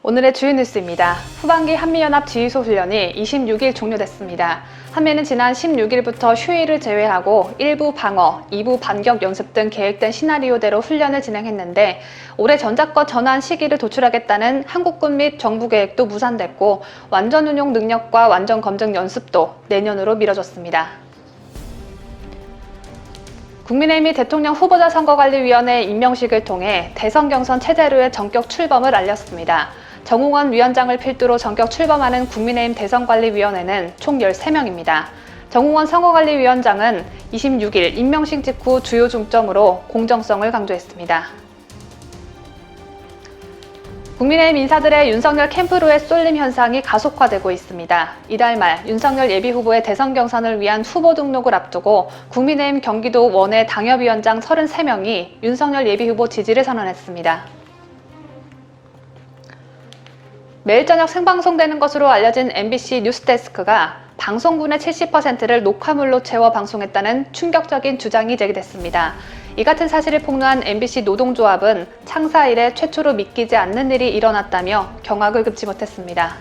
오늘의 주요 뉴스입니다. 후반기 한미연합 지휘소 훈련이 26일 종료됐습니다. 한미는 지난 16일부터 휴일을 제외하고 일부 방어, 2부 반격 연습 등 계획된 시나리오대로 훈련을 진행했는데 올해 전작권 전환 시기를 도출하겠다는 한국군 및 정부 계획도 무산됐고 완전 운용 능력과 완전 검증 연습도 내년으로 미뤄졌습니다. 국민의힘이 대통령 후보자 선거관리위원회 임명식을 통해 대선 경선 체제로의 전격 출범을 알렸습니다. 정홍원 위원장을 필두로 전격 출범하는 국민의힘 대선관리위원회는 총 13명입니다. 정홍원 선거관리위원장은 26일 임명식 직후 주요 중점으로 공정성을 강조했습니다. 국민의힘 인사들의 윤석열 캠프로의 쏠림 현상이 가속화되고 있습니다. 이달 말 윤석열 예비후보의 대선 경선을 위한 후보 등록을 앞두고 국민의힘 경기도 원외 당협위원장 33명이 윤석열 예비후보 지지를 선언했습니다. 매일 저녁 생방송되는 것으로 알려진 MBC 뉴스데스크가 방송분의 70%를 녹화물로 채워 방송했다는 충격적인 주장이 제기됐습니다. 이 같은 사실을 폭로한 MBC 노동조합은 창사 이래 최초로 믿기지 않는 일이 일어났다며 경악을 금치 못했습니다.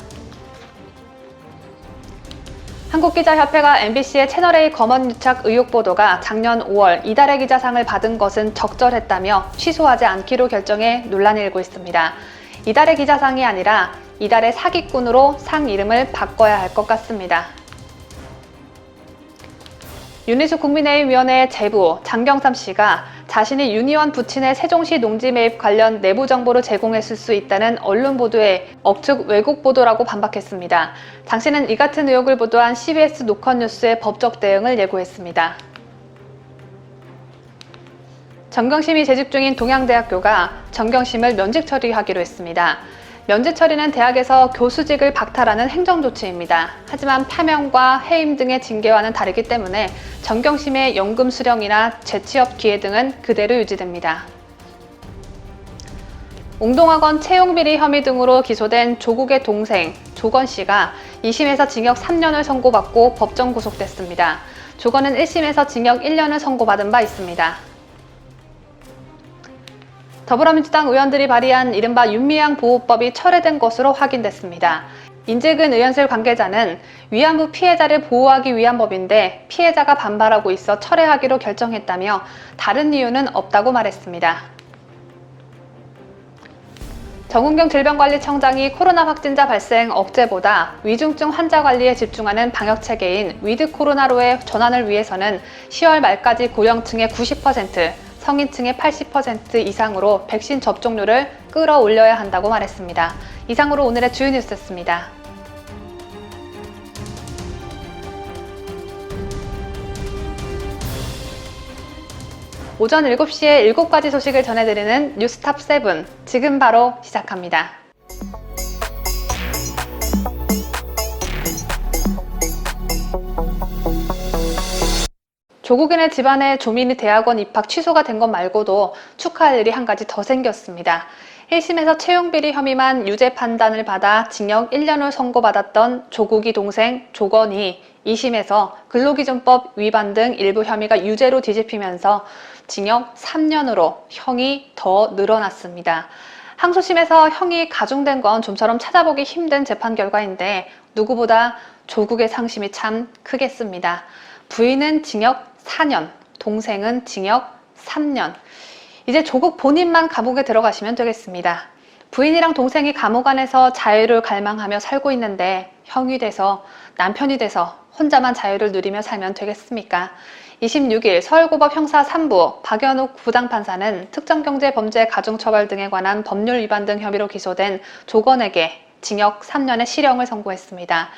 한국기자협회가 MBC의 채널A 검언 유착 의혹 보도가 작년 5월 이달의 기자상을 받은 것은 적절했다며 취소하지 않기로 결정해 논란이 일고 있습니다. 이달의 기자상이 아니라 이달의 사기꾼으로 상 이름을 바꿔야 할 것 같습니다. 윤희숙 국민의힘 위원회의 제부 장경삼 씨가 자신이 윤 의원 부친의 세종시 농지 매입 관련 내부 정보를 제공했을 수 있다는 언론 보도에 억측 왜곡 보도라고 반박했습니다. 장 씨는 이 같은 의혹을 보도한 CBS 노컷뉴스의 법적 대응을 예고했습니다. 정경심이 재직 중인 동양대학교가 정경심을 면직 처리하기로 했습니다. 면직 처리는 대학에서 교수직을 박탈하는 행정조치입니다. 하지만 파면과 해임 등의 징계와는 다르기 때문에 정경심의 연금 수령이나 재취업 기회 등은 그대로 유지됩니다. 웅동학원 채용비리 혐의 등으로 기소된 조국의 동생 조건 씨가 2심에서 징역 3년을 선고받고 법정 구속됐습니다. 조건은 1심에서 징역 1년을 선고받은 바 있습니다. 더불어민주당 의원들이 발의한 이른바 윤미향 보호법이 철회된 것으로 확인됐습니다. 인재근 의원실 관계자는 위안부 피해자를 보호하기 위한 법인데 피해자가 반발하고 있어 철회하기로 결정했다며 다른 이유는 없다고 말했습니다. 정은경 질병관리청장이 코로나 확진자 발생 억제보다 위중증 환자 관리에 집중하는 방역체계인 위드코로나로의 전환을 위해서는 10월 말까지 고령층의 90%, 성인층의 80% 이상으로 백신 접종률을 끌어올려야 한다고 말했습니다. 이상으로 오늘의 주요 뉴스였습니다. 오전 7시에 7가지 소식을 전해드리는 뉴스탑 7, 지금 바로 시작합니다. 조국인의 집안에 조민희 대학원 입학 취소가 된 것 말고도 축하할 일이 한 가지 더 생겼습니다. 1심에서 채용비리 혐의만 유죄 판단을 받아 징역 1년을 선고받았던 조국이 동생 조건이 2심에서 근로기준법 위반 등 일부 혐의가 유죄로 뒤집히면서 징역 3년으로 형이 더 늘어났습니다. 항소심에서 형이 가중된 건 좀처럼 찾아보기 힘든 재판 결과인데 누구보다 조국의 상심이 참 크겠습니다. 부인은 징역 4년, 동생은 징역 3년. 이제 조국 본인만 감옥에 들어가시면 되겠습니다. 부인이랑 동생이 감옥 안에서 자유를 갈망하며 살고 있는데 형이 돼서 남편이 돼서 혼자만 자유를 누리며 살면 되겠습니까? 26일 서울고법 형사 3부 박연욱 부장판사는 특정경제범죄 가중처벌 등에 관한 법률 위반 등 혐의로 기소된 조건에게 징역 3년의 실형을 선고했습니다.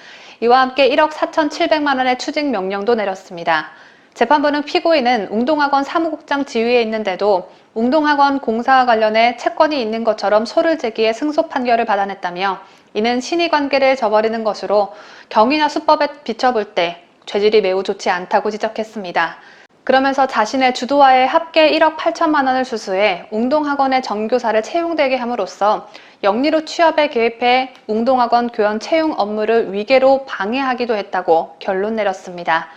이와 함께 1억 4,700만 원의 추징 명령도 내렸습니다. 재판부는 피고인은 웅동학원 사무국장 지위에 있는데도 웅동학원 공사와 관련해 채권이 있는 것처럼 소를 제기해 승소 판결을 받아냈다며 이는 신의관계를 저버리는 것으로 경위나 수법에 비춰볼 때 죄질이 매우 좋지 않다고 지적했습니다. 그러면서 자신의 주도하에 합계 1억 8천만 원을 수수해 웅동학원의 전교사를 채용되게 함으로써 영리로 취업에 개입해 웅동학원 교원 채용 업무를 위계로 방해하기도 했다고 결론 내렸습니다.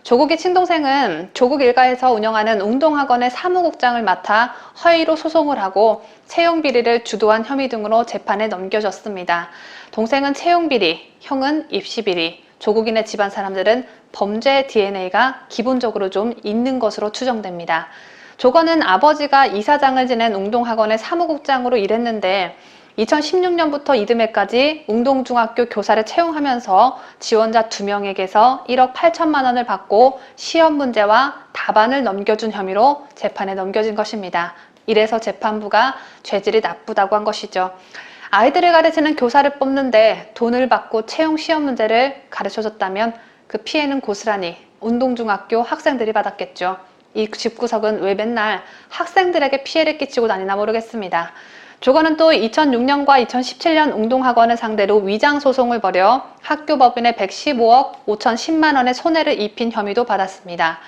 조국의 친동생은 조국 일가에서 운영하는 웅동학원의 사무국장을 맡아 허위로 소송을 하고 채용비리를 주도한 혐의 등으로 재판에 넘겨졌습니다. 동생은 채용비리, 형은 입시비리, 조국인의 집안 사람들은 범죄 DNA가 기본적으로 좀 있는 것으로 추정됩니다. 조건은 아버지가 이사장을 지낸 웅동학원의 사무국장으로 일했는데 2016년부터 이듬해까지 웅동중학교 교사를 채용하면서 지원자 2명에게서 1억 8천만 원을 받고 시험 문제와 답안을 넘겨준 혐의로 재판에 넘겨진 것입니다. 이래서 재판부가 죄질이 나쁘다고 한 것이죠. 아이들을 가르치는 교사를 뽑는데 돈을 받고 채용 시험 문제를 가르쳐줬다면 그 피해는 고스란히 웅동중학교 학생들이 받았겠죠. 이 집구석은 왜 맨날 학생들에게 피해를 끼치고 다니나 모르겠습니다. 조건은 또 2006년과 2017년 웅동학원을 상대로 위장소송을 벌여 학교 법인에 115억 5,010만 원의 손해를 입힌 혐의도 받았습니다.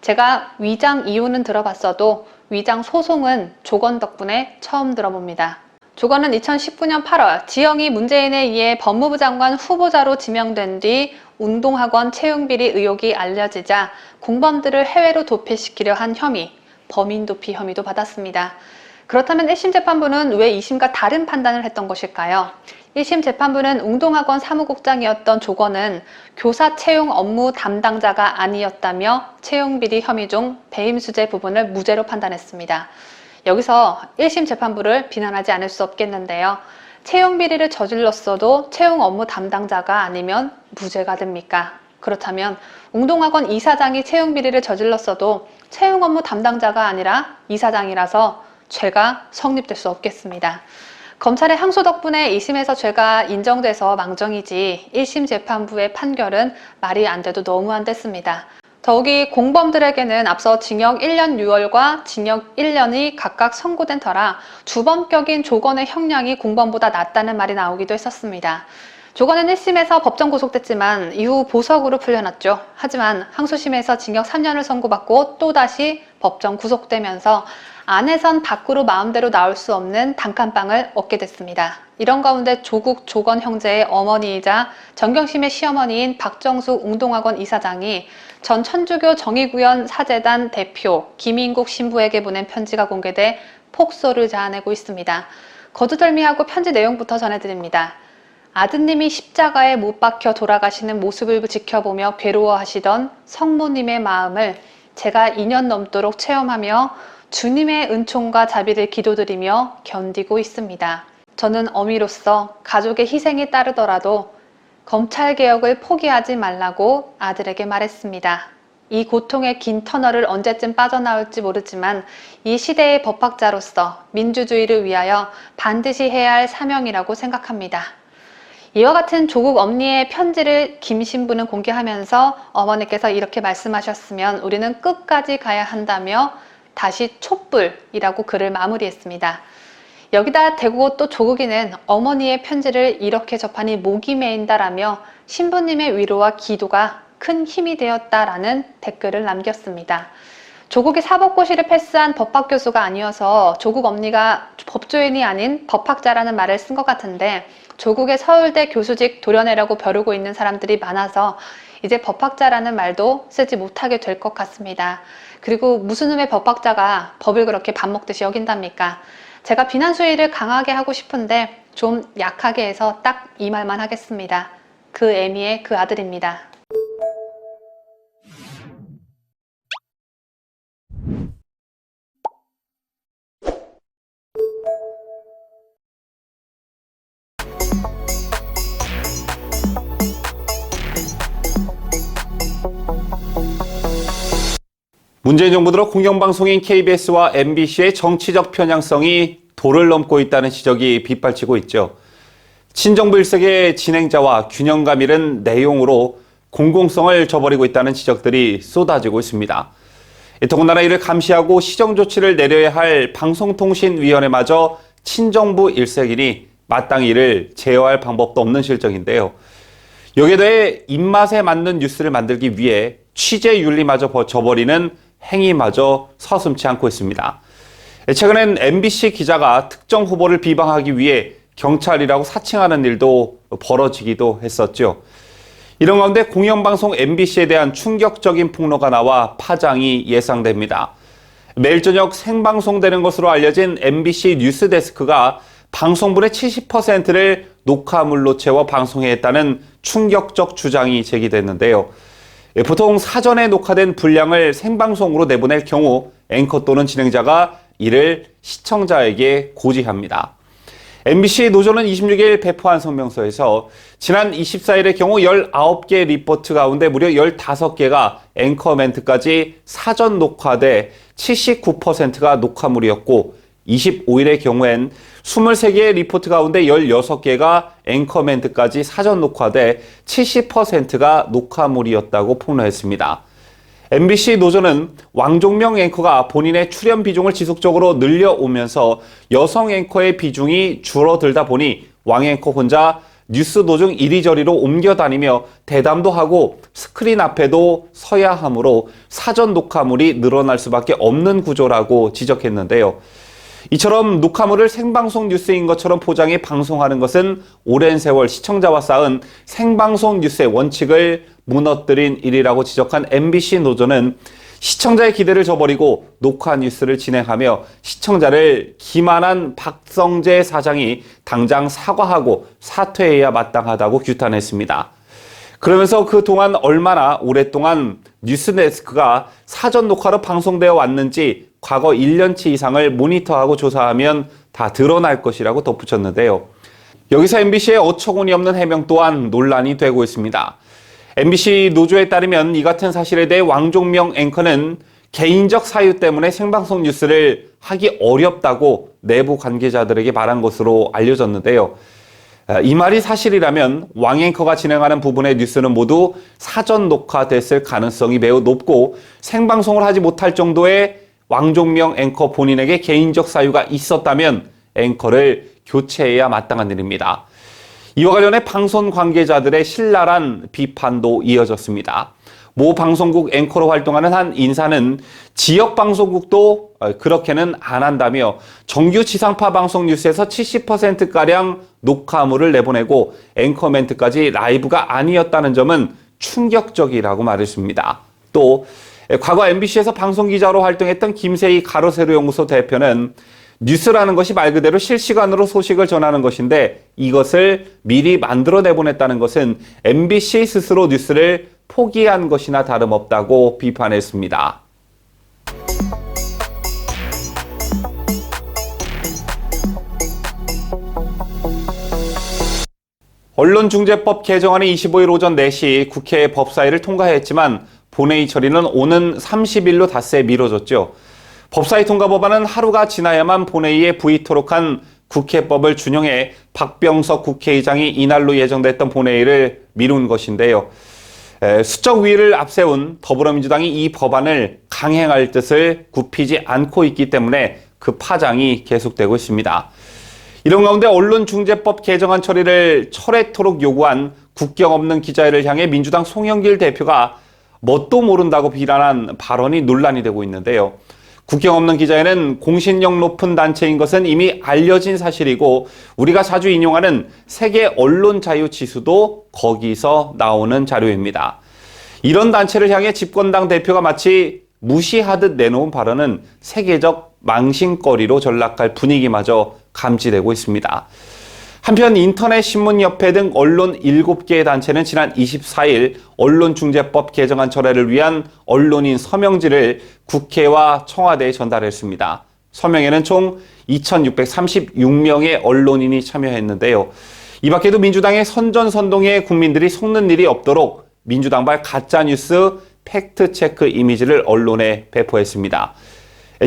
제가 위장 이유는 들어봤어도 위장 소송은 조건 덕분에 처음 들어봅니다. 조건은 2019년 8월 지영이 문재인에 의해 법무부 장관 후보자로 지명된 뒤 웅동학원 채용비리 의혹이 알려지자 공범들을 해외로 도피시키려 한 혐의, 범인도피 혐의도 받았습니다. 그렇다면 1심 재판부는 왜 2심과 다른 판단을 했던 것일까요? 1심 재판부는 웅동학원 사무국장이었던 조건은 교사 채용 업무 담당자가 아니었다며 채용비리 혐의 중 배임수재 부분을 무죄로 판단했습니다. 여기서 1심 재판부를 비난하지 않을 수 없겠는데요. 채용비리를 저질렀어도 채용 업무 담당자가 아니면 무죄가 됩니까? 그렇다면 웅동학원 이사장이 채용비리를 저질렀어도 채용 업무 담당자가 아니라 이사장이라서 죄가 성립될 수 없겠습니다. 검찰의 항소 덕분에 2심에서 죄가 인정돼서 망정이지 1심 재판부의 판결은 말이 안 돼도 너무 안 됐습니다. 더욱이 공범들에게는 앞서 징역 1년 6월과 징역 1년이 각각 선고된 터라 주범격인 조건의 형량이 공범보다 낫다는 말이 나오기도 했었습니다. 조건은 1심에서 법정 구속됐지만 이후 보석으로 풀려났죠. 하지만 항소심에서 징역 3년을 선고받고 또다시 법정 구속되면서 안에선 밖으로 마음대로 나올 수 없는 단칸방을 얻게 됐습니다. 이런 가운데 조국 조건 형제의 어머니이자 정경심의 시어머니인 박정숙 웅동학원 이사장이 전 천주교 정의구현 사재단 대표 김인국 신부에게 보낸 편지가 공개돼 폭소를 자아내고 있습니다. 거두절미하고 편지 내용부터 전해드립니다. 아드님이 십자가에 못 박혀 돌아가시는 모습을 지켜보며 괴로워하시던 성모님의 마음을 제가 2년 넘도록 체험하며 주님의 은총과 자비를 기도드리며 견디고 있습니다. 저는 어미로서 가족의 희생이 따르더라도 검찰개혁을 포기하지 말라고 아들에게 말했습니다. 이 고통의 긴 터널을 언제쯤 빠져나올지 모르지만 이 시대의 법학자로서 민주주의를 위하여 반드시 해야 할 사명이라고 생각합니다. 이와 같은 조국 엄니의 편지를 김 신부는 공개하면서 어머니께서 이렇게 말씀하셨으면 우리는 끝까지 가야 한다며 다시 촛불이라고 글을 마무리했습니다. 여기다 대고 또 조국이는 어머니의 편지를 이렇게 접하니 목이 메인다라며 신부님의 위로와 기도가 큰 힘이 되었다라는 댓글을 남겼습니다. 조국이 사법고시를 패스한 법학 교수가 아니어서 조국 엄니가 법조인이 아닌 법학자라는 말을 쓴 것 같은데 조국의 서울대 교수직 도려내라고 벼르고 있는 사람들이 많아서 이제 법학자라는 말도 쓰지 못하게 될 것 같습니다. 그리고 무슨 놈의 법학자가 법을 그렇게 밥 먹듯이 여긴답니까? 제가 비난 수위를 강하게 하고 싶은데 좀 약하게 해서 딱 이 말만 하겠습니다. 그 애미의 그 아들입니다. 문재인 정부 들어 공영방송인 KBS와 MBC의 정치적 편향성이 도를 넘고 있다는 지적이 빗발치고 있죠. 친정부 일색의 진행자와 균형감 잃은 내용으로 공공성을 저버리고 있다는 지적들이 쏟아지고 있습니다. 더군다나 이를 감시하고 시정 조치를 내려야 할 방송통신위원회마저 친정부 일색이니 마땅히 이를 제어할 방법도 없는 실정인데요. 여기에 대해 입맛에 맞는 뉴스를 만들기 위해 취재 윤리마저 저버리는 행위마저 서슴지 않고 있습니다. 최근엔 MBC 기자가 특정 후보를 비방하기 위해 경찰이라고 사칭하는 일도 벌어지기도 했었죠. 이런 가운데 공영방송 MBC에 대한 충격적인 폭로가 나와 파장이 예상됩니다. 매일 저녁 생방송되는 것으로 알려진 MBC 뉴스데스크가 방송분의 70%를 녹화물로 채워 방송했다는 충격적 주장이 제기됐는데요. 보통 사전에 녹화된 분량을 생방송으로 내보낼 경우 앵커 또는 진행자가 이를 시청자에게 고지합니다. MBC 노조는 26일 배포한 성명서에서 지난 24일의 경우 19개 리포트 가운데 무려 15개가 앵커 멘트까지 사전 녹화돼 79%가 녹화물이었고 25일의 경우엔 23개의 리포트 가운데 16개가 앵커 멘트까지 사전 녹화돼 70%가 녹화물이었다고 폭로했습니다. MBC 노조는 왕종명 앵커가 본인의 출연 비중을 지속적으로 늘려오면서 여성 앵커의 비중이 줄어들다 보니 왕 앵커 혼자 뉴스 도중 이리저리로 옮겨다니며 대담도 하고 스크린 앞에도 서야 하므로 사전 녹화물이 늘어날 수밖에 없는 구조라고 지적했는데요. 이처럼 녹화물을 생방송 뉴스인 것처럼 포장해 방송하는 것은 오랜 세월 시청자와 쌓은 생방송 뉴스의 원칙을 무너뜨린 일이라고 지적한 MBC 노조는 시청자의 기대를 저버리고 녹화 뉴스를 진행하며 시청자를 기만한 박성재 사장이 당장 사과하고 사퇴해야 마땅하다고 규탄했습니다. 그러면서 그동안 얼마나 오랫동안 뉴스데스크가 사전 녹화로 방송되어 왔는지 과거 1년치 이상을 모니터하고 조사하면 다 드러날 것이라고 덧붙였는데요. 여기서 MBC의 어처구니 없는 해명 또한 논란이 되고 있습니다. MBC 노조에 따르면 이 같은 사실에 대해 왕종명 앵커는 개인적 사유 때문에 생방송 뉴스를 하기 어렵다고 내부 관계자들에게 말한 것으로 알려졌는데요. 이 말이 사실이라면 왕 앵커가 진행하는 부분의 뉴스는 모두 사전 녹화됐을 가능성이 매우 높고 생방송을 하지 못할 정도의 왕종명 앵커 본인에게 개인적 사유가 있었다면 앵커를 교체해야 마땅한 일입니다. 이와 관련해 방송 관계자들의 신랄한 비판도 이어졌습니다. 모 방송국 앵커로 활동하는 한 인사는 지역 방송국도 그렇게는 안 한다며 정규 지상파 방송 뉴스에서 70%가량 녹화물을 내보내고 앵커 멘트까지 라이브가 아니었다는 점은 충격적이라고 말했습니다. 또 과거 MBC에서 방송기자로 활동했던 김세희 가로세로 연구소 대표는 뉴스라는 것이 말 그대로 실시간으로 소식을 전하는 것인데 이것을 미리 만들어 내보냈다는 것은 MBC 스스로 뉴스를 포기한 것이나 다름없다고 비판했습니다. 언론중재법 개정안이 25일 오전 4시 국회 법사위를 통과했지만 본회의 처리는 오는 30일로 닷새 미뤄졌죠. 법사위 통과 법안은 하루가 지나야만 본회의에 부의토록 한 국회법을 준용해 박병석 국회의장이 이날로 예정됐던 본회의를 미룬 것인데요. 수적 위를 앞세운 더불어민주당이 이 법안을 강행할 뜻을 굽히지 않고 있기 때문에 그 파장이 계속되고 있습니다. 이런 가운데 언론중재법 개정안 처리를 철회토록 요구한 국경 없는 기자회를 향해 민주당 송영길 대표가 뭣도 모른다고 비난한 발언이 논란이 되고 있는데요. 국경 없는 기자회는 공신력 높은 단체인 것은 이미 알려진 사실이고 우리가 자주 인용하는 세계 언론 자유 지수도 거기서 나오는 자료입니다. 이런 단체를 향해 집권당 대표가 마치 무시하듯 내놓은 발언은 세계적 망신거리로 전락할 분위기마저 감지되고 있습니다. 한편 인터넷신문협회 등 언론 7개의 단체는 지난 24일 언론중재법 개정안 철회를 위한 언론인 서명지를 국회와 청와대에 전달했습니다. 서명에는 총 2,636명의 언론인이 참여했는데요. 이 밖에도 민주당의 선전선동에 국민들이 속는 일이 없도록 민주당발 가짜뉴스 팩트체크 이미지를 언론에 배포했습니다.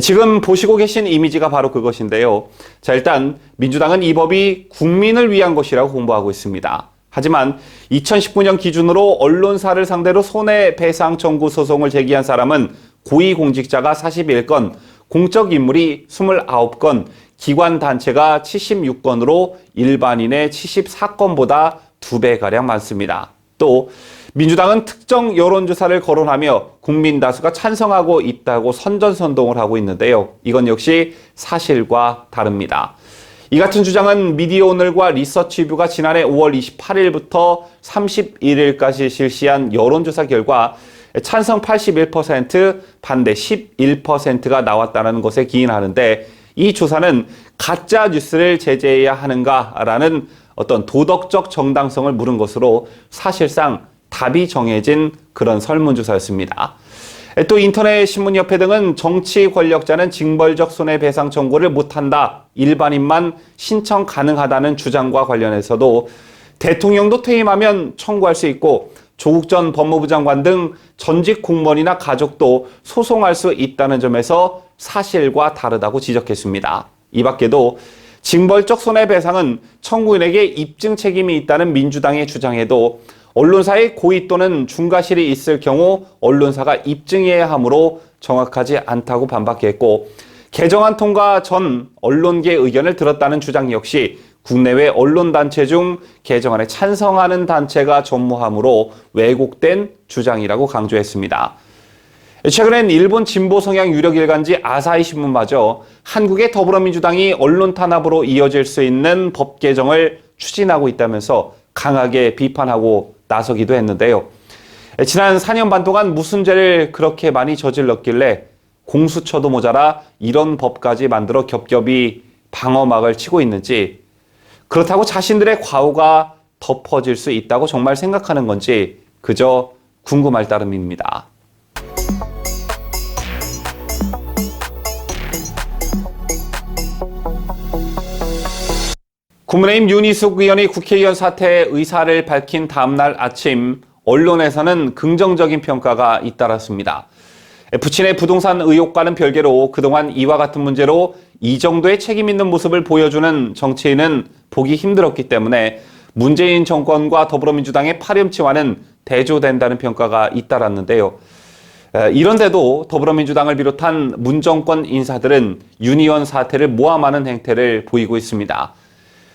지금 보시고 계신 이미지가 바로 그것인데요. 자, 일단 민주당은 이 법이 국민을 위한 것이라고 홍보하고 있습니다. 하지만 2019년 기준으로 언론사를 상대로 손해배상 청구 소송을 제기한 사람은 고위공직자가 41건, 공적 인물이 29건, 기관 단체가 76건으로 일반인의 74건보다 2배가량 많습니다. 또 민주당은 특정 여론조사를 거론하며 국민 다수가 찬성하고 있다고 선전선동을 하고 있는데요. 이건 역시 사실과 다릅니다. 이 같은 주장은 미디어오늘과 리서치뷰가 지난해 5월 28일부터 31일까지 실시한 여론조사 결과 찬성 81%, 반대 11%가 나왔다는 것에 기인하는데, 이 조사는 가짜 뉴스를 제재해야 하는가라는 어떤 도덕적 정당성을 물은 것으로 사실상 답이 정해진 그런 설문조사였습니다. 또 인터넷 신문협회 등은 정치 권력자는 징벌적 손해배상 청구를 못한다, 일반인만 신청 가능하다는 주장과 관련해서도 대통령도 퇴임하면 청구할 수 있고 조국 전 법무부 장관 등 전직 공무원이나 가족도 소송할 수 있다는 점에서 사실과 다르다고 지적했습니다. 이 밖에도 징벌적 손해배상은 청구인에게 입증 책임이 있다는 민주당의 주장에도 언론사의 고의 또는 중과실이 있을 경우 언론사가 입증해야 하므로 정확하지 않다고 반박했고, 개정안 통과 전 언론계 의견을 들었다는 주장 역시 국내외 언론단체 중 개정안에 찬성하는 단체가 전무하므로 왜곡된 주장이라고 강조했습니다. 최근엔 일본 진보 성향 유력 일간지 아사히 신문마저 한국의 더불어민주당이 언론 탄압으로 이어질 수 있는 법 개정을 추진하고 있다면서 강하게 비판하고 나서기도 했는데요. 지난 4년 반 동안 무슨 죄를 그렇게 많이 저질렀길래 공수처도 모자라 이런 법까지 만들어 겹겹이 방어막을 치고 있는지, 그렇다고 자신들의 과오가 덮어질 수 있다고 정말 생각하는 건지 그저 궁금할 따름입니다. 국민의힘 윤희숙 의원이 국회의원 사퇴의 의사를 밝힌 다음날 아침, 언론에서는 긍정적인 평가가 잇따랐습니다. 부친의 부동산 의혹과는 별개로 그동안 이와 같은 문제로 이 정도의 책임 있는 모습을 보여주는 정치인은 보기 힘들었기 때문에 문재인 정권과 더불어민주당의 파렴치와는 대조된다는 평가가 잇따랐는데요. 이런데도 더불어민주당을 비롯한 문정권 인사들은 윤 의원 사퇴를 모함하는 행태를 보이고 있습니다.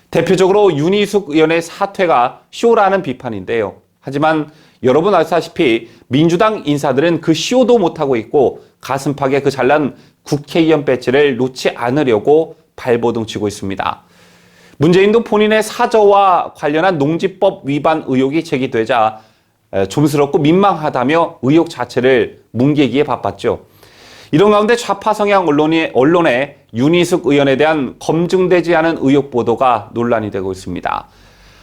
대표적으로 윤희숙 의원의 사퇴가 쇼라는 비판인데요. 하지만 여러분 아시다시피 민주당 인사들은 그 쇼도 못하고 있고 가슴팍에 그 잘난 국회의원 배지를 놓지 않으려고 발버둥 치고 있습니다. 문재인도 본인의 사저와 관련한 농지법 위반 의혹이 제기되자 좀스럽고 민망하다며 의혹 자체를 뭉개기에 바빴죠. 이런 가운데 좌파 성향 언론에 윤희숙 의원에 대한 검증되지 않은 의혹 보도가 논란이 되고 있습니다.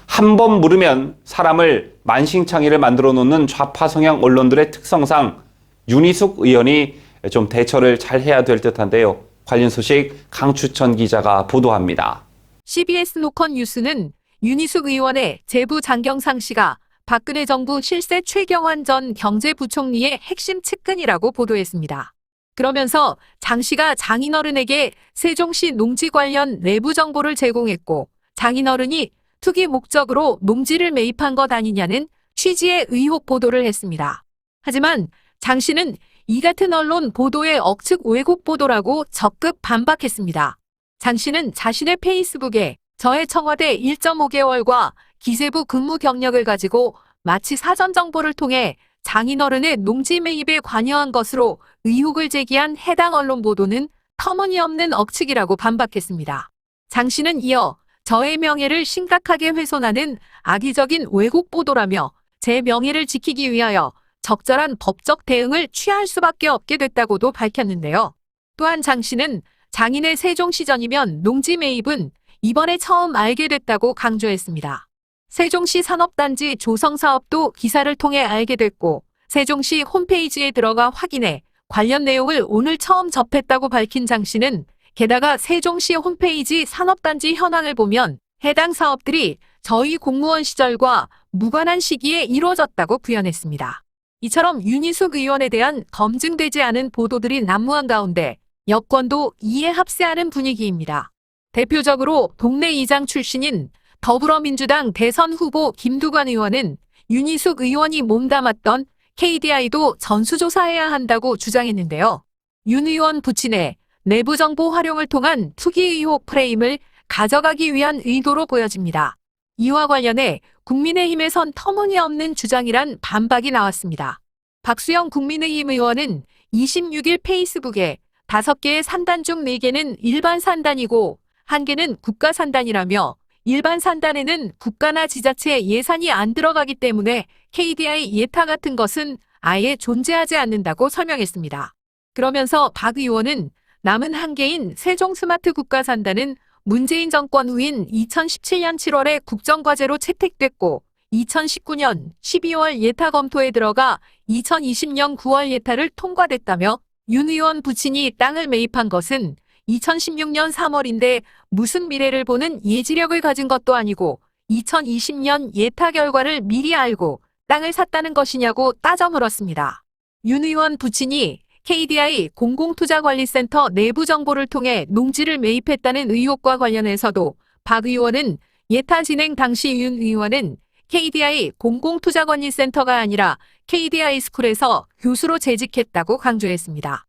한 번 물으면 사람을 만신창이를 만들어 놓는 좌파 성향 언론들의 특성상 윤희숙 의원이 좀 대처를 잘 해야 될 듯한데요. 관련 소식 강추천 기자가 보도합니다. CBS 로컬 뉴스는 윤희숙 의원의 제부 장경상 씨가 박근혜 정부 실세 최경환 전 경제부총리의 핵심 측근이라고 보도했습니다. 그러면서 장 씨가 장인어른에게 세종시 농지 관련 내부 정보를 제공했고 장인어른이 투기 목적으로 농지를 매입한 것 아니냐는 취지의 의혹 보도를 했습니다. 하지만 장 씨는 이 같은 언론 보도의 억측 왜곡 보도라고 적극 반박했습니다. 장 씨는 자신의 페이스북에 저의 청와대 1.5개월과 기재부 근무 경력을 가지고 마치 사전 정보를 통해 장인어른의 농지 매입에 관여한 것으로 의혹을 제기한 해당 언론 보도는 터무니없는 억측이라고 반박했습니다. 장 씨는 이어 저의 명예를 심각하게 훼손하는 악의적인 왜곡 보도라며 제 명예를 지키기 위하여 적절한 법적 대응을 취할 수밖에 없게 됐다고도 밝혔는데요. 또한 장 씨는 장인의 세종시 전이면 농지 매입은 이번에 처음 알게 됐다고 강조했습니다. 세종시 산업단지 조성 사업도 기사를 통해 알게 됐고 세종시 홈페이지에 들어가 확인해 관련 내용을 오늘 처음 접했다고 밝힌 장 씨는 게다가 세종시 홈페이지 산업단지 현황을 보면 해당 사업들이 저희 공무원 시절과 무관한 시기에 이루어졌다고 부연했습니다. 이처럼 윤희숙 의원에 대한 검증되지 않은 보도들이 난무한 가운데 여권도 이에 합세하는 분위기입니다. 대표적으로 동네 이장 출신인 더불어민주당 대선 후보 김두관 의원은 윤희숙 의원이 몸담았던 KDI도 전수조사해야 한다고 주장했는데요. 윤 의원 부친의 내부정보 활용을 통한 투기 의혹 프레임을 가져가기 위한 의도로 보여집니다. 이와 관련해 국민의힘에선 터무니없는 주장이란 반박이 나왔습니다. 박수영 국민의힘 의원은 26일 페이스북에 5개의 산단 중 4개는 일반 산단이고 한 개는 국가 산단이라며 일반 산단에는 국가나 지자체 예산이 안 들어가기 때문에 KDI 예타 같은 것은 아예 존재하지 않는다고 설명했습니다. 그러면서 박 의원은 남은 한 개인 세종 스마트 국가 산단은 문재인 정권 후인 2017년 7월에 국정과제로 채택됐고 2019년 12월 예타 검토에 들어가 2020년 9월 예타를 통과됐다며 윤 의원 부친이 땅을 매입한 것은 2016년 3월인데 무슨 미래를 보는 예지력을 가진 것도 아니고 2020년 예타 결과를 미리 알고 땅을 샀다는 것이냐고 따져 물었습니다. 윤 의원 부친이 KDI 공공투자관리센터 내부 정보를 통해 농지를 매입했다는 의혹과 관련해서도 박 의원은 예타 진행 당시 윤 의원은 KDI 공공투자관리센터가 아니라 KDI 스쿨에서 교수로 재직했다고 강조했습니다.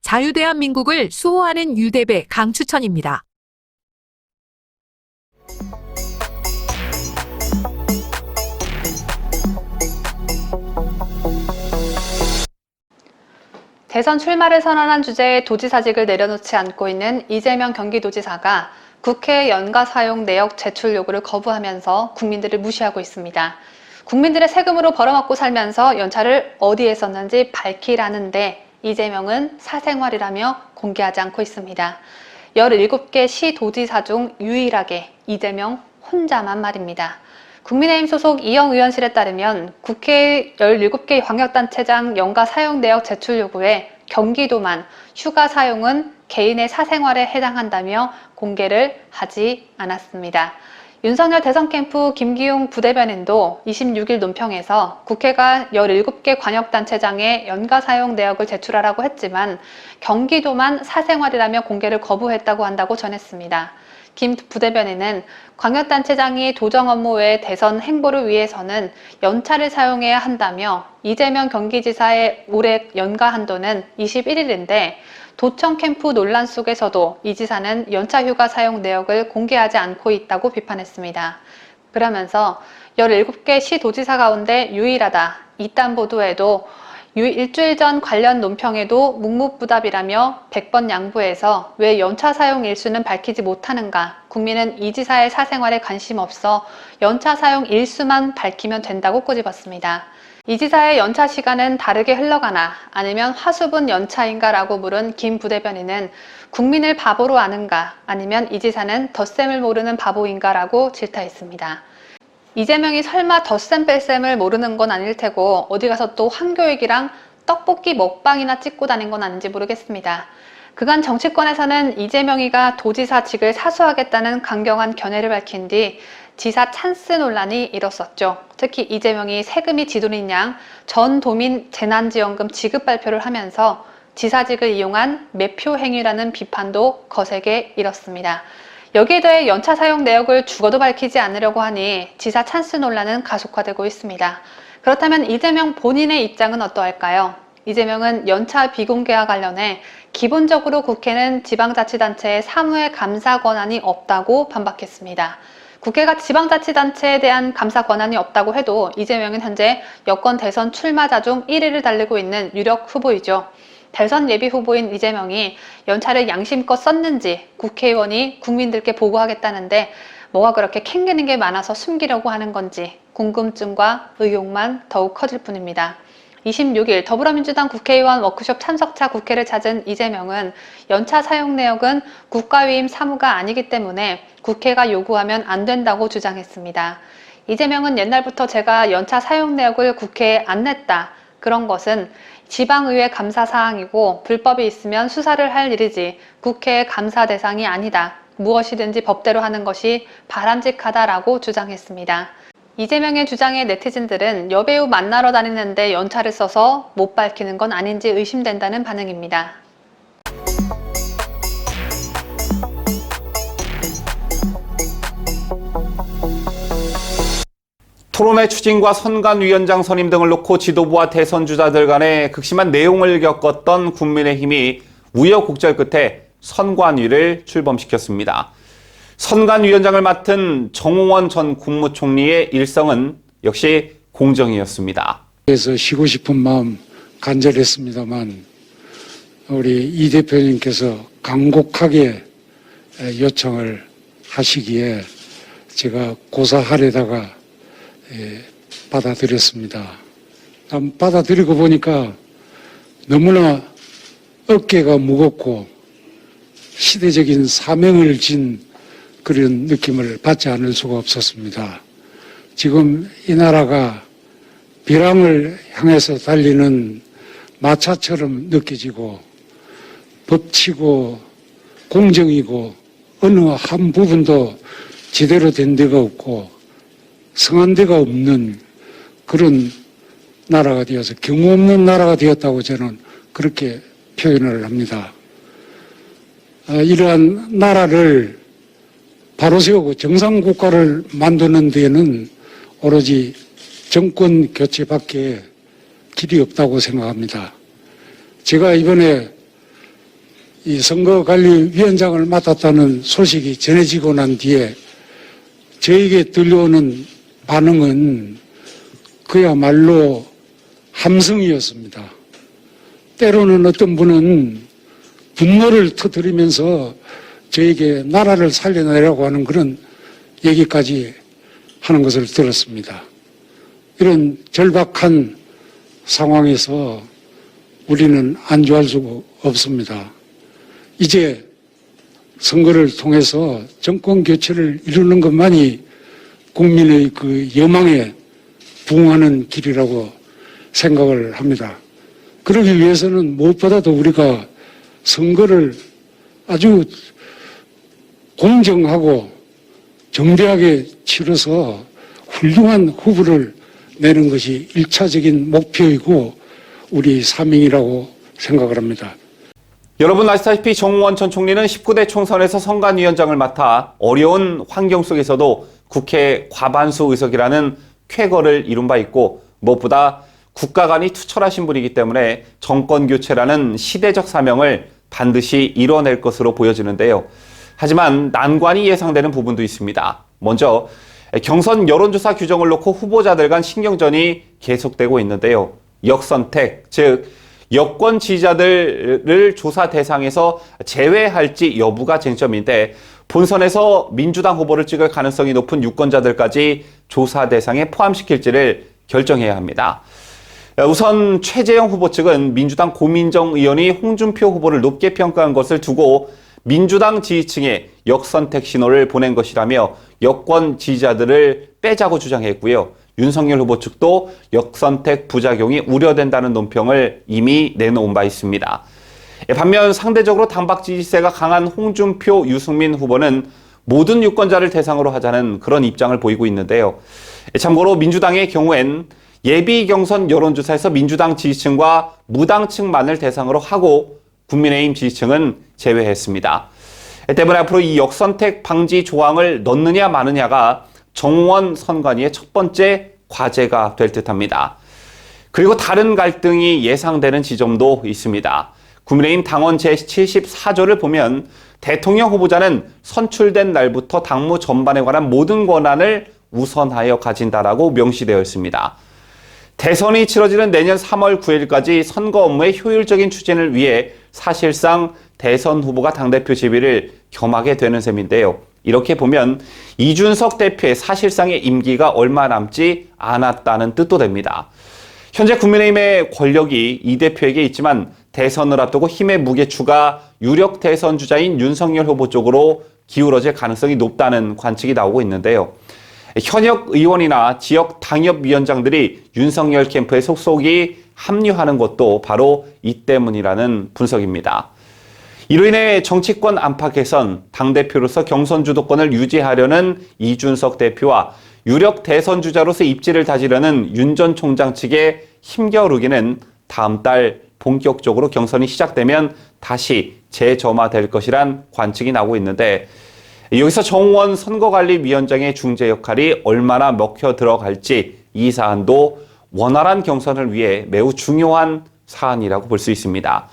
자유대한민국을 수호하는 유대배 강추천입니다. 대선 출마를 선언한 주제에 도지사직을 내려놓지 않고 있는 이재명 경기도지사가 국회 연가 사용 내역 제출 요구를 거부하면서 국민들을 무시하고 있습니다. 국민들의 세금으로 벌어먹고 살면서 연차를 어디에 썼는지 밝히라는데 이재명은 사생활이라며 공개하지 않고 있습니다. 17개 시도지사 중 유일하게 이재명 혼자만 말입니다. 국민의힘 소속 이영 의원실에 따르면 국회 17개 광역단체장 연가 사용 내역 제출 요구에 경기도만 휴가 사용은 개인의 사생활에 해당한다며 공개를 하지 않았습니다. 윤석열 대선 캠프 김기용 부대변인도 26일 논평에서 국회가 17개 광역단체장의 연가 사용 내역을 제출하라고 했지만 경기도만 사생활이라며 공개를 거부했다고 한다고 전했습니다. 김 부대변인은 광역단체장이 도정 업무 외 대선 행보를 위해서는 연차를 사용해야 한다며 이재명 경기지사의 올해 연가 한도는 21일인데 도청 캠프 논란 속에서도 이 지사는 연차 휴가 사용 내역을 공개하지 않고 있다고 비판했습니다. 그러면서 17개 시도지사 가운데 유일하다. 이딴 보도에도 일주일 전 관련 논평에도 묵묵부답이라며 100번 양보해서 왜 연차 사용 일수는 밝히지 못하는가? 국민은 이 지사의 사생활에 관심 없어 연차 사용 일수만 밝히면 된다고 꼬집었습니다. 이 지사의 연차 시간은 다르게 흘러가나 아니면 화수분 연차인가라고 물은 김 부대변인은 국민을 바보로 아는가 아니면 이 지사는 덧셈을 모르는 바보인가라고 질타했습니다. 이재명이 설마 덧셈 뺄셈을 모르는 건 아닐 테고 어디 가서 또 황교익이랑 떡볶이 먹방이나 찍고 다닌 건 아닌지 모르겠습니다. 그간 정치권에서는 이재명이가 도지사직을 사수하겠다는 강경한 견해를 밝힌 뒤 지사 찬스 논란이 일었었죠. 특히 이재명이 세금이 지도린 양 전도민 재난지원금 지급 발표를 하면서 지사직을 이용한 매표 행위라는 비판도 거세게 일었습니다. 여기에 더해 연차 사용 내역을 죽어도 밝히지 않으려고 하니 지사 찬스 논란은 가속화되고 있습니다. 그렇다면 이재명 본인의 입장은 어떠할까요? 이재명은 연차 비공개와 관련해 기본적으로 국회는 지방자치단체의 사무의 감사 권한이 없다고 반박했습니다. 국회가 지방자치단체에 대한 감사 권한이 없다고 해도 이재명은 현재 여권 대선 출마자 중 1위를 달리고 있는 유력 후보이죠. 대선 예비 후보인 이재명이 연차를 양심껏 썼는지 국회의원이 국민들께 보고하겠다는데 뭐가 그렇게 캥기는 게 많아서 숨기려고 하는 건지 궁금증과 의혹만 더욱 커질 뿐입니다. 26일 더불어민주당 국회의원 워크숍 참석차 국회를 찾은 이재명은 연차 사용 내역은 국가위임 사무가 아니기 때문에 국회가 요구하면 안 된다고 주장했습니다. 이재명은 옛날부터 제가 연차 사용 내역을 국회에 안 냈다. 그런 것은 지방의회 감사 사항이고 불법이 있으면 수사를 할 일이지 국회의 감사 대상이 아니다. 무엇이든지 법대로 하는 것이 바람직하다라고 주장했습니다. 이재명의 주장에 네티즌들은 여배우 만나러 다니는데 연차를 써서 못 밝히는 건 아닌지 의심된다는 반응입니다. 토론회 추진과 선관위원장 선임 등을 놓고 지도부와 대선 주자들 간에 극심한 내용을 겪었던 국민의힘이 우여곡절 끝에 선관위를 출범시켰습니다. 선관위원장을 맡은 정홍원 전 국무총리의 일성은 역시 공정이었습니다. 그래서 쉬고 싶은 마음 간절했습니다만 우리 이 대표님께서 간곡하게 요청을 하시기에 제가 고사하려다가 받아들였습니다. 받아들이고 보니까 너무나 어깨가 무겁고 시대적인 사명을 진 그런 느낌을 받지 않을 수가 없었습니다. 지금 이 나라가 벼랑을 향해서 달리는 마차처럼 느껴지고 법치고 공정이고 어느 한 부분도 제대로 된 데가 없고 성한 데가 없는 그런 나라가 되어서 경우 없는 나라가 되었다고 저는 그렇게 표현을 합니다. 이러한 나라를 바로 세우고 정상국가를 만드는 데는 오로지 정권 교체밖에 길이 없다고 생각합니다. 제가 이번에 이 선거관리위원장을 맡았다는 소식이 전해지고 난 뒤에 저에게 들려오는 반응은 그야말로 함성이었습니다. 때로는 어떤 분은 분노를 터뜨리면서 저에게 나라를 살려내라고 하는 그런 얘기까지 하는 것을 들었습니다. 이런 절박한 상황에서 우리는 안주할 수가 없습니다. 이제 선거를 통해서 정권 교체를 이루는 것만이 국민의 그 여망에 부응하는 길이라고 생각을 합니다. 그러기 위해서는 무엇보다도 우리가 선거를 아주 공정하고 정대하게 치러서 훌륭한 후보를 내는 것이 1차적인 목표이고 우리 사명이라고 생각을 합니다. 여러분 아시다시피 정우원 전 총리는 19대 총선에서 선관위원장을 맡아 어려운 환경 속에서도 국회 과반수 의석이라는 쾌거를 이룬 바 있고 무엇보다 국가 간이 투철하신 분이기 때문에 정권 교체라는 시대적 사명을 반드시 이뤄낼 것으로 보여지는데요. 하지만 난관이 예상되는 부분도 있습니다. 먼저 경선 여론조사 규정을 놓고 후보자들 간 신경전이 계속되고 있는데요. 역선택, 즉 여권 지지자들을 조사 대상에서 제외할지 여부가 쟁점인데 본선에서 민주당 후보를 찍을 가능성이 높은 유권자들까지 조사 대상에 포함시킬지를 결정해야 합니다. 우선 최재형 후보 측은 민주당 고민정 의원이 홍준표 후보를 높게 평가한 것을 두고 민주당 지지층에 역선택 신호를 보낸 것이라며 여권 지지자들을 빼자고 주장했고요. 윤석열 후보 측도 역선택 부작용이 우려된다는 논평을 이미 내놓은 바 있습니다. 반면 상대적으로 당박 지지세가 강한 홍준표, 유승민 후보는 모든 유권자를 대상으로 하자는 그런 입장을 보이고 있는데요. 참고로 민주당의 경우엔 예비 경선 여론조사에서 민주당 지지층과 무당층만을 대상으로 하고 국민의힘 지지층은 제외했습니다. 때문에 앞으로 이 역선택 방지 조항을 넣느냐 마느냐가 정우원 선관위의 첫 번째 과제가 될 듯합니다. 그리고 다른 갈등이 예상되는 지점도 있습니다. 국민의힘 당원 제74조를 보면 대통령 후보자는 선출된 날부터 당무 전반에 관한 모든 권한을 우선하여 가진다라고 명시되어 있습니다. 대선이 치러지는 내년 3월 9일까지 선거 업무의 효율적인 추진을 위해 사실상 대선 후보가 당대표 지위를 겸하게 되는 셈인데요. 이렇게 보면 이준석 대표의 사실상의 임기가 얼마 남지 않았다는 뜻도 됩니다. 현재 국민의힘의 권력이 이 대표에게 있지만 대선을 앞두고 힘의 무게추가 유력 대선 주자인 윤석열 후보 쪽으로 기울어질 가능성이 높다는 관측이 나오고 있는데요. 현역 의원이나 지역 당협위원장들이 윤석열 캠프에 속속이 합류하는 것도 바로 이 때문이라는 분석입니다. 이로 인해 정치권 안팎에선 당대표로서 경선 주도권을 유지하려는 이준석 대표와 유력 대선 주자로서 입지를 다지려는 윤 전 총장 측의 힘겨루기는 다음 달 본격적으로 경선이 시작되면 다시 재점화될 것이란 관측이 나오고 있는데 여기서 정우원 선거관리위원장의 중재 역할이 얼마나 먹혀 들어갈지 이 사안도 원활한 경선을 위해 매우 중요한 사안이라고 볼 수 있습니다.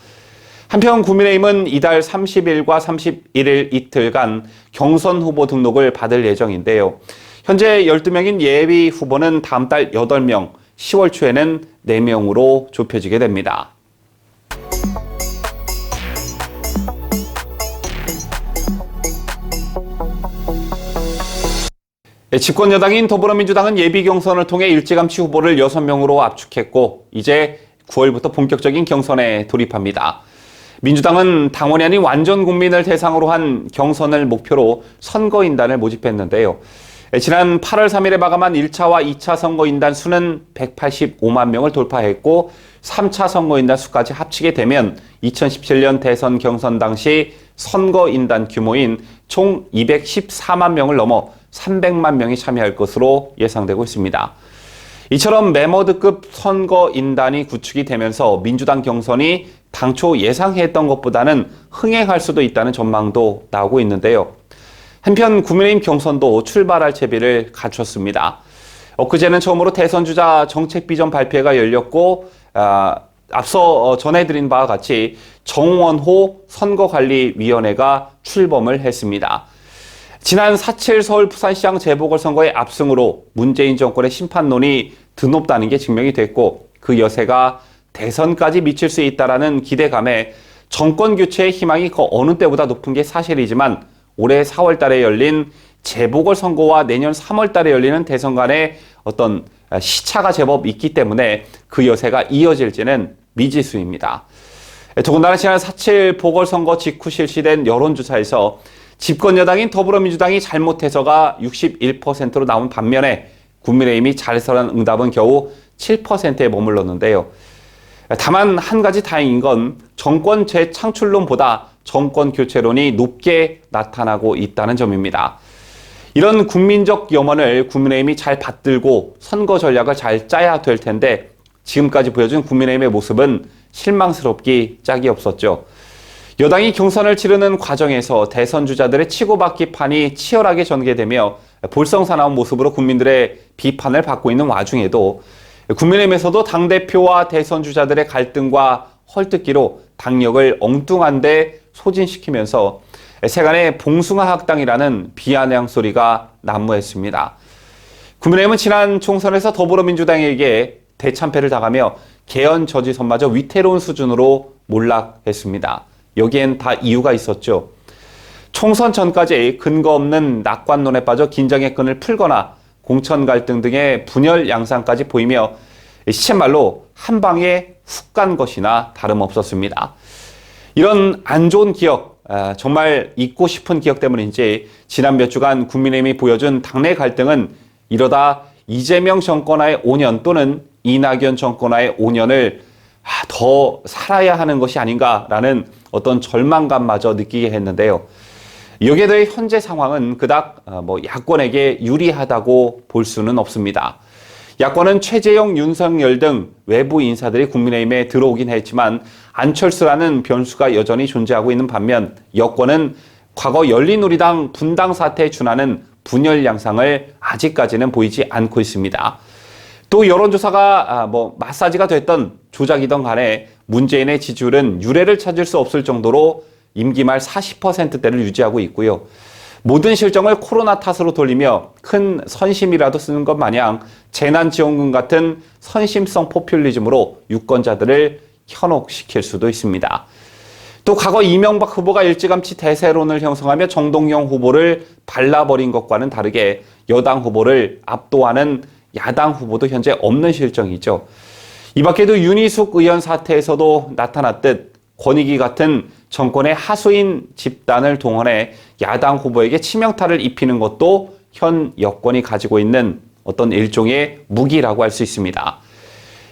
한편 국민의힘은 이달 30일과 31일 이틀간 경선 후보 등록을 받을 예정인데요. 현재 12명인 예비 후보는 다음 달 8명, 10월 초에는 4명으로 좁혀지게 됩니다. 집권 여당인 더불어민주당은 예비 경선을 통해 일찌감치 후보를 6명으로 압축했고 이제 9월부터 본격적인 경선에 돌입합니다. 민주당은 당원이 아닌 완전 국민을 대상으로 한 경선을 목표로 선거인단을 모집했는데요. 지난 8월 3일에 마감한 1차와 2차 선거인단 수는 185만 명을 돌파했고 3차 선거인단 수까지 합치게 되면 2017년 대선 경선 당시 선거인단 규모인 총 214만 명을 넘어 300만 명이 참여할 것으로 예상되고 있습니다. 이처럼 메머드급 선거인단이 구축이 되면서 민주당 경선이 당초 예상했던 것보다는 흥행할 수도 있다는 전망도 나오고 있는데요. 한편 국민의힘 경선도 출발할 채비를 갖췄습니다. 엊그제는 처음으로 대선주자 정책 비전 발표회가 열렸고 앞서 전해드린 바와 같이 정원호 선거관리위원회가 출범을 했습니다. 지난 4.7 서울 부산시장 재보궐선거의 압승으로 문재인 정권의 심판론이 드높다는 게 증명이 됐고 그 여세가 대선까지 미칠 수 있다는 기대감에 정권 교체의 희망이 그 어느 때보다 높은 게 사실이지만 올해 4월 달에 열린 재보궐선거와 내년 3월 달에 열리는 대선 간의 어떤 시차가 제법 있기 때문에 그 여세가 이어질지는 미지수입니다. 더군다나 지난 4.7 보궐선거 직후 실시된 여론조사에서 집권 여당인 더불어민주당이 잘못해서가 61%로 나온 반면에 국민의힘이 잘해서라는 응답은 겨우 7%에 머물렀는데요. 다만 한 가지 다행인 건 정권 재창출론보다 정권 교체론이 높게 나타나고 있다는 점입니다. 이런 국민적 염원을 국민의힘이 잘 받들고 선거 전략을 잘 짜야 될 텐데 지금까지 보여준 국민의힘의 모습은 실망스럽기 짝이 없었죠. 여당이 경선을 치르는 과정에서 대선 주자들의 치고받기 판이 치열하게 전개되며 볼썽사나운 모습으로 국민들의 비판을 받고 있는 와중에도 국민의힘에서도 당대표와 대선 주자들의 갈등과 헐뜯기로 당력을 엉뚱한데 소진시키면서 세간의 봉숭아 학당이라는 비아냥 소리가 난무했습니다. 국민의힘은 지난 총선에서 더불어민주당에게 대참패를 당하며 개헌 저지선마저 위태로운 수준으로 몰락했습니다. 여기엔 다 이유가 있었죠. 총선 전까지 근거 없는 낙관론에 빠져 긴장의 끈을 풀거나 공천 갈등 등의 분열 양상까지 보이며 시쳇말로 한 방에 훅 간 것이나 다름없었습니다. 이런 안 좋은 기억, 정말 잊고 싶은 기억 때문인지 지난 몇 주간 국민의힘이 보여준 당내 갈등은 이러다 이재명 정권하의 5년 또는 이낙연 정권하의 5년을 더 살아야 하는 것이 아닌가라는 어떤 절망감마저 느끼게 했는데요. 여기에 더해 현재 상황은 그닥 야권에게 유리하다고 볼 수는 없습니다. 야권은 최재형, 윤석열 등 외부 인사들이 국민의힘에 들어오긴 했지만 안철수라는 변수가 여전히 존재하고 있는 반면 여권은 과거 열린우리당 분당 사태에 준하는 분열 양상을 아직까지는 보이지 않고 있습니다. 또 여론조사가 마사지가 됐던 조작이던 간에 문재인의 지지율은 유례를 찾을 수 없을 정도로 임기 말 40%대를 유지하고 있고요. 모든 실정을 코로나 탓으로 돌리며 큰 선심이라도 쓰는 것 마냥 재난지원금 같은 선심성 포퓰리즘으로 유권자들을 현혹시킬 수도 있습니다. 또 과거 이명박 후보가 일찌감치 대세론을 형성하며 정동영 후보를 발라버린 것과는 다르게 여당 후보를 압도하는 야당 후보도 현재 없는 실정이죠. 이 밖에도 윤희숙 의원 사태에서도 나타났듯 권익위 같은 정권의 하수인 집단을 동원해 야당 후보에게 치명타를 입히는 것도 현 여권이 가지고 있는 어떤 일종의 무기라고 할 수 있습니다.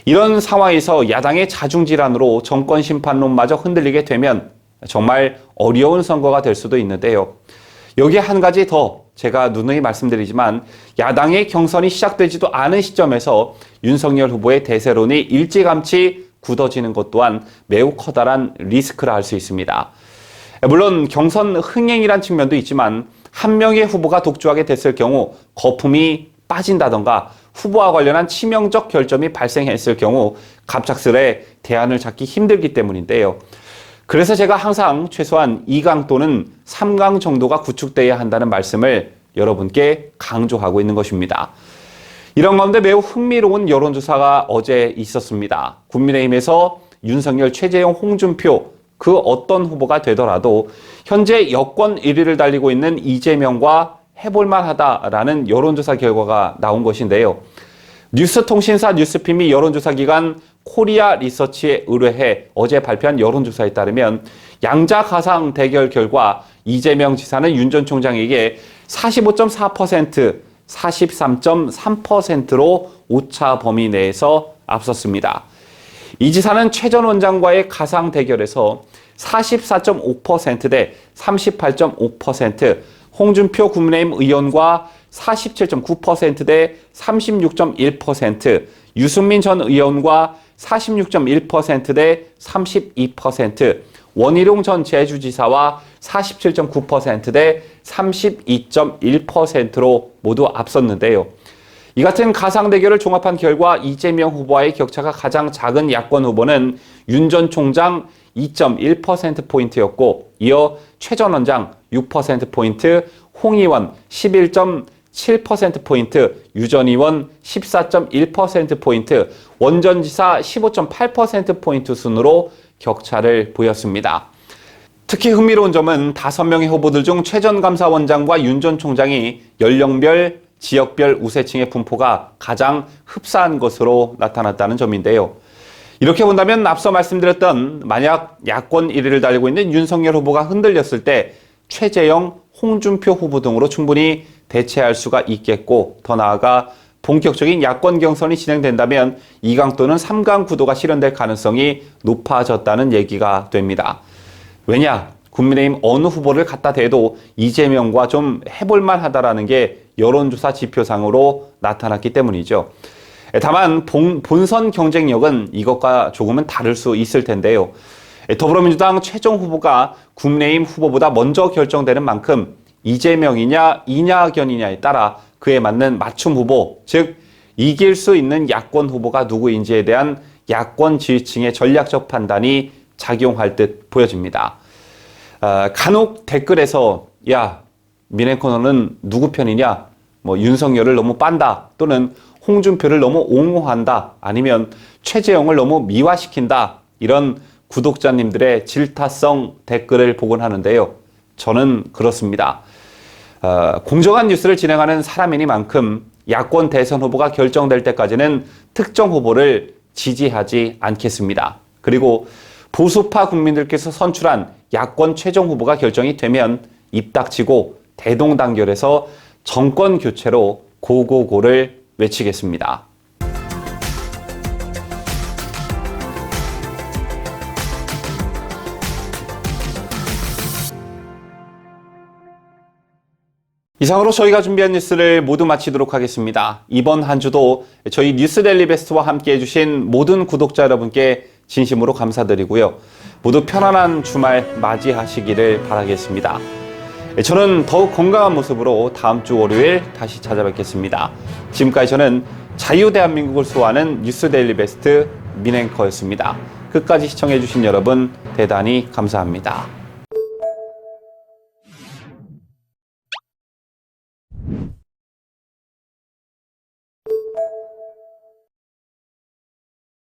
이런 상황에서 야당의 자중질환으로 정권 심판론마저 흔들리게 되면 정말 어려운 선거가 될 수도 있는데요. 여기에 한 가지 더 제가 누누이 말씀드리지만 야당의 경선이 시작되지도 않은 시점에서 윤석열 후보의 대세론이 일찌감치 굳어지는 것 또한 매우 커다란 리스크라 할 수 있습니다. 물론 경선 흥행이란 측면도 있지만 한 명의 후보가 독주하게 됐을 경우 거품이 빠진다던가 후보와 관련한 치명적 결점이 발생했을 경우 갑작스레 대안을 찾기 힘들기 때문인데요. 그래서 제가 항상 최소한 2강 또는 3강 정도가 구축돼야 한다는 말씀을 여러분께 강조하고 있는 것입니다. 이런 가운데 매우 흥미로운 여론조사가 어제 있었습니다. 국민의힘에서 윤석열, 최재형, 홍준표 그 어떤 후보가 되더라도 현재 여권 1위를 달리고 있는 이재명과 해볼만 하다라는 여론조사 결과가 나온 것인데요. 뉴스통신사 뉴스핌이 여론조사 기관 코리아 리서치에 의뢰해 어제 발표한 여론조사에 따르면 양자 가상 대결 결과 이재명 지사는 윤 전 총장에게 45.4%, 43.3%로 오차 범위 내에서 앞섰습니다. 이 지사는 최 전 원장과의 가상 대결에서 44.5% 대 38.5%, 홍준표 국민의힘 의원과 47.9% 대 36.1%, 유승민 전 의원과 46.1% 대 32%, 원희룡 전 제주지사와 47.9% 대 32.1%로 모두 앞섰는데요. 이 같은 가상 대결을 종합한 결과 이재명 후보와의 격차가 가장 작은 야권 후보는 윤 전 총장 2.1%포인트였고 이어 최 전 원장 6%포인트, 홍 의원 11.7%포인트, 유 전 의원 14.1%포인트, 원 전 지사 15.8%포인트 순으로 격차를 보였습니다. 특히 흥미로운 점은 5명의 후보들 중 최 전 감사원장과 윤 전 총장이 연령별, 지역별 우세층의 분포가 가장 흡사한 것으로 나타났다는 점인데요. 이렇게 본다면 앞서 말씀드렸던 만약 야권 1위를 달리고 있는 윤석열 후보가 흔들렸을 때 최재형, 홍준표 후보 등으로 충분히 대체할 수가 있겠고 더 나아가 본격적인 야권 경선이 진행된다면 2강 또는 3강 구도가 실현될 가능성이 높아졌다는 얘기가 됩니다. 왜냐? 국민의힘 어느 후보를 갖다 대도 이재명과 좀 해볼만 하다라는 게 여론조사 지표상으로 나타났기 때문이죠. 다만 본선 경쟁력은 이것과 조금은 다를 수 있을 텐데요. 더불어민주당 최종 후보가 국민의힘 후보보다 먼저 결정되는 만큼 이재명이냐 이낙연이냐에 따라 그에 맞는 맞춤 후보, 즉 이길 수 있는 야권 후보가 누구인지에 대한 야권 지지층의 전략적 판단이 작용할 듯 보여집니다. 간혹 댓글에서 야, 민행커 너는 누구 편이냐? 뭐 윤석열을 너무 빤다 또는 홍준표를 너무 옹호한다 아니면 최재형을 너무 미화시킨다 이런 구독자님들의 질타성 댓글을 보곤 하는데요. 저는 그렇습니다. 공정한 뉴스를 진행하는 사람이니만큼 야권 대선 후보가 결정될 때까지는 특정 후보를 지지하지 않겠습니다. 그리고 보수파 국민들께서 선출한 야권 최종 후보가 결정이 되면 입 닥치고 대동단결해서 정권 교체로 고고고를 외치겠습니다. 이상으로 저희가 준비한 뉴스를 모두 마치도록 하겠습니다. 이번 한 주도 저희 뉴스데일리 베스트와 함께 해주신 모든 구독자 여러분께 진심으로 감사드리고요. 모두 편안한 주말 맞이하시기를 바라겠습니다. 저는 더욱 건강한 모습으로 다음 주 월요일 다시 찾아뵙겠습니다. 지금까지 저는 자유대한민국을 수호하는 뉴스데일리 베스트 민앵커였습니다. 끝까지 시청해주신 여러분 대단히 감사합니다.